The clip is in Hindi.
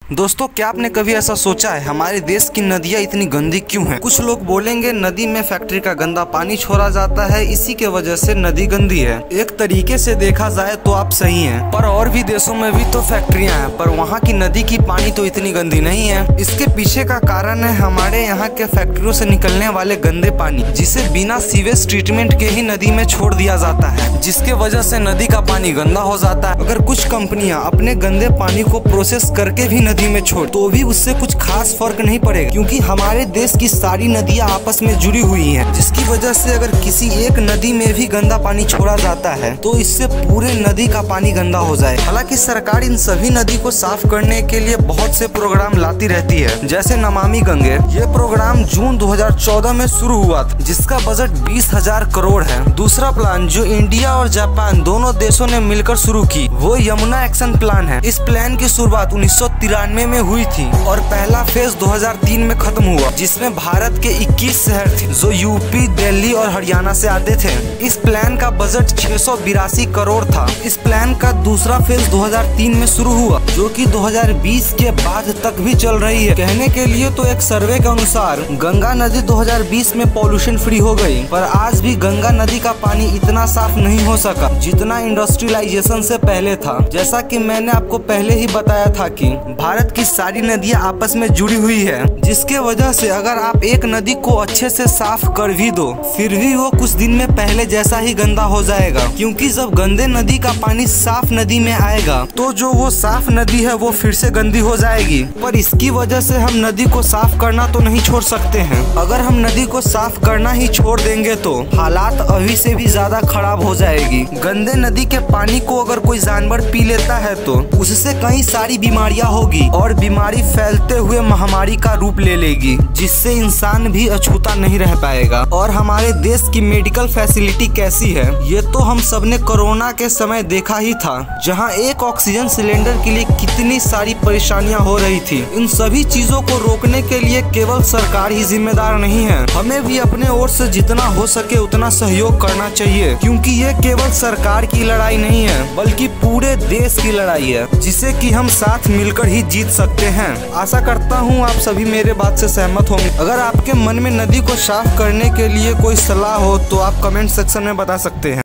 दोस्तों, क्या आपने कभी ऐसा सोचा है हमारे देश की नदियाँ इतनी गंदी क्यों हैं? कुछ लोग बोलेंगे नदी में फैक्ट्री का गंदा पानी छोड़ा जाता है, इसी के वजह से नदी गंदी है। एक तरीके से देखा जाए तो आप सही हैं, पर और भी देशों में भी तो फैक्ट्रियां हैं, पर वहाँ की नदी की पानी तो इतनी गंदी नहीं है। इसके पीछे का कारण है हमारे यहाँ के फैक्ट्रियों से निकलने वाले गंदे पानी, जिसे बिना सीवेज ट्रीटमेंट के ही नदी में छोड़ दिया जाता है, जिसके वजह से नदी का पानी गंदा हो जाता है। अगर कुछ कंपनियां अपने गंदे पानी को प्रोसेस करके भी नदी में छोड़ तो भी उससे कुछ खास फर्क नहीं पड़ेगा, क्योंकि हमारे देश की सारी नदियां आपस में जुड़ी हुई हैं, जिसकी वजह से अगर किसी एक नदी में भी गंदा पानी छोड़ा जाता है तो इससे पूरे नदी का पानी गंदा हो जाए। हालांकि सरकार इन सभी नदी को साफ करने के लिए बहुत से प्रोग्राम लाती रहती है, जैसे नमामि गंगे। ये प्रोग्राम जून 2014 में शुरू हुआ था, जिसका बजट 20,000 करोड़ है। दूसरा प्लान जो इंडिया और जापान दोनों देशों ने मिलकर शुरू की, वो यमुना एक्शन प्लान है। इस प्लान की शुरुआत 1993 में हुई थी और पहला फेज 2003 में खत्म हुआ, जिसमें भारत के 21 शहर थे जो यूपी, दिल्ली और हरियाणा से आते थे। इस प्लान का बजट 682 करोड़ था। इस प्लान का दूसरा फेज 2003 में शुरू हुआ, जो कि 2020 के बाद तक भी चल रही है। कहने के लिए तो एक सर्वे के अनुसार गंगा नदी 2020 में पॉल्यूशन फ्री हो गई, पर आज भी गंगा नदी का पानी इतना साफ नहीं हो सका जितना इंडस्ट्रियलाइजेशन से पहले था। जैसा कि मैंने आपको पहले ही बताया था कि भारत की सारी नदियां आपस में जुड़ी हुई है, जिसके वजह से अगर आप एक नदी को अच्छे से साफ कर भी दो, फिर भी वो कुछ दिन में पहले जैसा ही गंदा हो जाएगा, क्योंकि जब गंदे नदी का पानी साफ नदी में आएगा तो जो वो साफ नदी है वो फिर से गंदी हो जाएगी। पर इसकी वजह से हम नदी को साफ करना तो नहीं छोड़ सकते हैं। अगर हम नदी को साफ करना ही छोड़ देंगे तो हालात अभी से भी ज्यादा खराब हो जाएगी। गंदे नदी के पानी को अगर कोई जानवर पी लेता है तो उससे कई सारी बीमारियां होगी और बीमारी फैलते हुए महामारी का रूप ले लेगी, जिससे इंसान भी अछूता नहीं रह पाएगा। और हमारे देश की मेडिकल फैसिलिटी कैसी है ये तो हम सबने कोरोना के समय देखा ही था, जहां एक ऑक्सीजन सिलेंडर के लिए कितनी सारी परेशानियां हो रही थी। इन सभी चीजों को रोकने के लिए केवल सरकार ही जिम्मेदार नहीं है, हमें भी अपने ओर से जितना हो सके उतना सहयोग करना चाहिए, क्योंकि ये केवल सरकार की लड़ाई नहीं है बल्कि पूरे देश की लड़ाई है, जिसे कि हम साथ मिलकर ही जीत सकते हैं। आशा करता हूँ आप सभी मेरे बात से सहमत होंगे। अगर आपके मन में नदी को साफ करने के लिए कोई सलाह हो तो आप कमेंट सेक्शन में बता सकते हैं।